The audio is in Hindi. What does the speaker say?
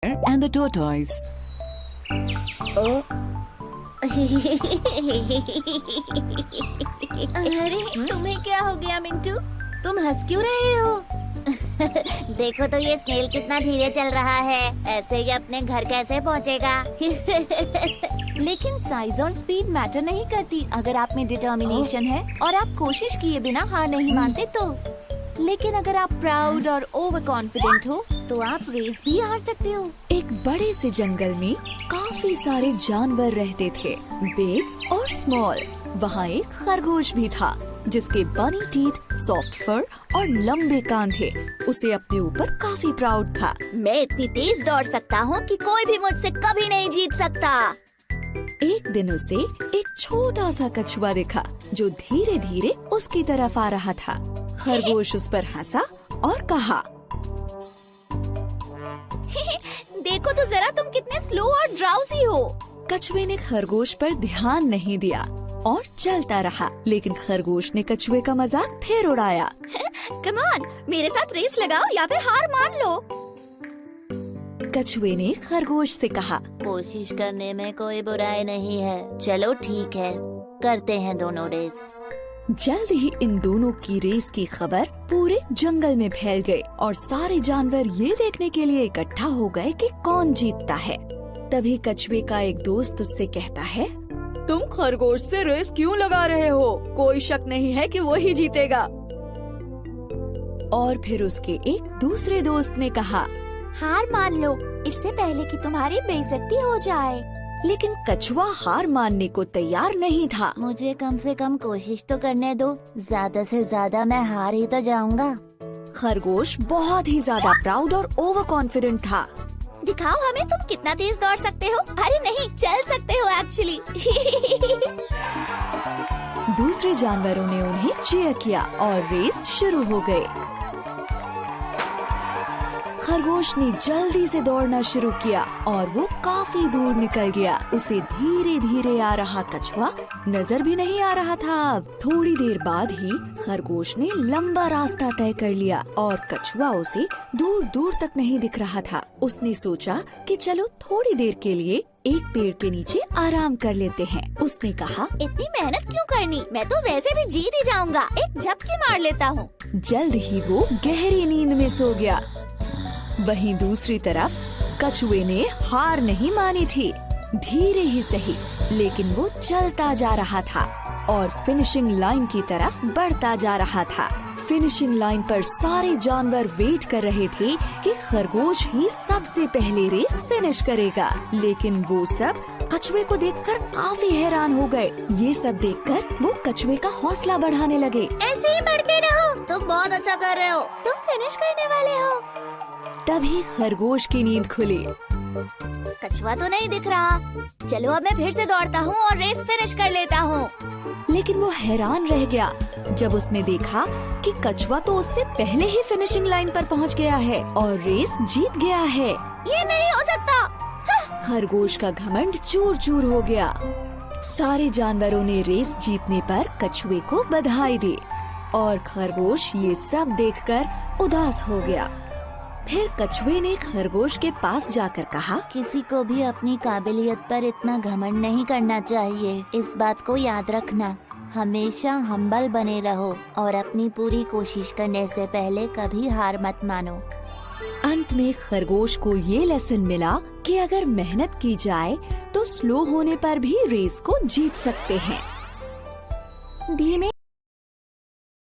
and the tortoise. ओ अरे तुम्हें क्या हो गया मिंटू? तुम हंस क्यों रहे हो? देखो तो ये स्नेल कितना धीरे चल रहा है। ऐसे ही अपने घर कैसे पहुंचेगा? लेकिन साइज और स्पीड मैटर नहीं करती अगर आप में डिटर्मिनेशन है और आप कोशिश किए बिना हार नहीं मानते तो। लेकिन अगर आप प्राउड और ओवर कॉन्फिडेंट हो तो आप रेस भी हार सकते हो। एक बड़े से जंगल में काफी सारे जानवर रहते थे, बिग और स्मॉल। वहाँ एक खरगोश भी था जिसके बनी टीथ, सॉफ्ट फर और लंबे कान थे। उसे अपने ऊपर काफी प्राउड था। मैं इतनी तेज दौड़ सकता हूँ कि कोई भी मुझसे कभी नहीं जीत सकता। एक दिन उसे एक छोटा सा कछुआ दिखा जो धीरे धीरे उसकी तरफ आ रहा था। खरगोश उस पर हंसा और कहा, देखो तो जरा तुम कितने स्लो और ड्राउजी हो। कछुए ने खरगोश पर ध्यान नहीं दिया और चलता रहा, लेकिन खरगोश ने कछुए का मजाक फिर उड़ाया। कम ऑन, मेरे साथ रेस लगाओ या फिर हार मान लो। कछुए ने खरगोश से कहा, कोशिश करने में कोई बुराई नहीं है। चलो ठीक है, करते हैं दोनों रेस। जल्द ही इन दोनों की रेस की खबर पूरे जंगल में फैल गई और सारे जानवर ये देखने के लिए इकट्ठा हो गए कि कौन जीतता है। तभी कछुए का एक दोस्त उससे कहता है, तुम खरगोश से रेस क्यों लगा रहे हो? कोई शक नहीं है कि वो ही जीतेगा। और फिर उसके एक दूसरे दोस्त ने कहा, हार मान लो इससे पहले कि तुम्हारी बेइज्जती हो जाए। लेकिन कछुआ हार मानने को तैयार नहीं था। मुझे कम से कम कोशिश तो करने दो, ज्यादा से ज्यादा मैं हार ही तो जाऊंगा। खरगोश बहुत ही ज्यादा प्राउड और ओवर कॉन्फिडेंट था। दिखाओ हमें तुम कितना तेज दौड़ सकते हो। अरे नहीं, चल सकते हो एक्चुअली। दूसरे जानवरों ने उन्हें चीयर किया और रेस शुरू हो गई। खरगोश ने जल्दी से दौड़ना शुरू किया और वो काफी दूर निकल गया। उसे धीरे धीरे आ रहा कछुआ नजर भी नहीं आ रहा था। अब थोड़ी देर बाद ही खरगोश ने लंबा रास्ता तय कर लिया और कछुआ उसे दूर दूर तक नहीं दिख रहा था। उसने सोचा कि चलो थोड़ी देर के लिए एक पेड़ के नीचे आराम कर लेते हैं। उसने कहा, इतनी मेहनत क्यों करनी, मैं तो वैसे भी जीत ही जाऊंगा। एक झपकी मार लेता हूँ। जल्द ही वो गहरी नींद में सो गया। वहीं दूसरी तरफ कछुए ने हार नहीं मानी थी। धीरे ही सही, लेकिन वो चलता जा रहा था और फिनिशिंग लाइन की तरफ बढ़ता जा रहा था। फिनिशिंग लाइन पर सारे जानवर वेट कर रहे थे कि खरगोश ही सबसे पहले रेस फिनिश करेगा। लेकिन वो सब कछुए को देखकर काफी हैरान हो गए। ये सब देखकर वो कछुए का हौसला बढ़ाने लगे। ऐसे ही बढ़ते रहो, तुम बहुत अच्छा कर रहे हो, तुम फिनिश करने वाले हो। तभी खरगोश की नींद खुली। कछुआ तो नहीं दिख रहा। चलो अब मैं फिर से दौड़ता हूँ और रेस फिनिश कर लेता हूँ। लेकिन वो हैरान रह गया जब उसने देखा कि कछुआ तो उससे पहले ही फिनिशिंग लाइन पर पहुँच गया है और रेस जीत गया है। ये नहीं हो सकता। खरगोश का घमंड चूर चूर हो गया। सारे जानवरों ने रेस जीतने पर कछुए को बधाई दी और खरगोश ये सब देखकर उदास हो गया। फिर कछुए ने खरगोश के पास जाकर कहा, किसी को भी अपनी काबिलियत पर इतना घमंड नहीं करना चाहिए। इस बात को याद रखना, हमेशा हम्बल बने रहो और अपनी पूरी कोशिश करने से पहले कभी हार मत मानो। अंत में खरगोश को ये लेसन मिला कि अगर मेहनत की जाए तो स्लो होने पर भी रेस को जीत सकते हैं। धीमे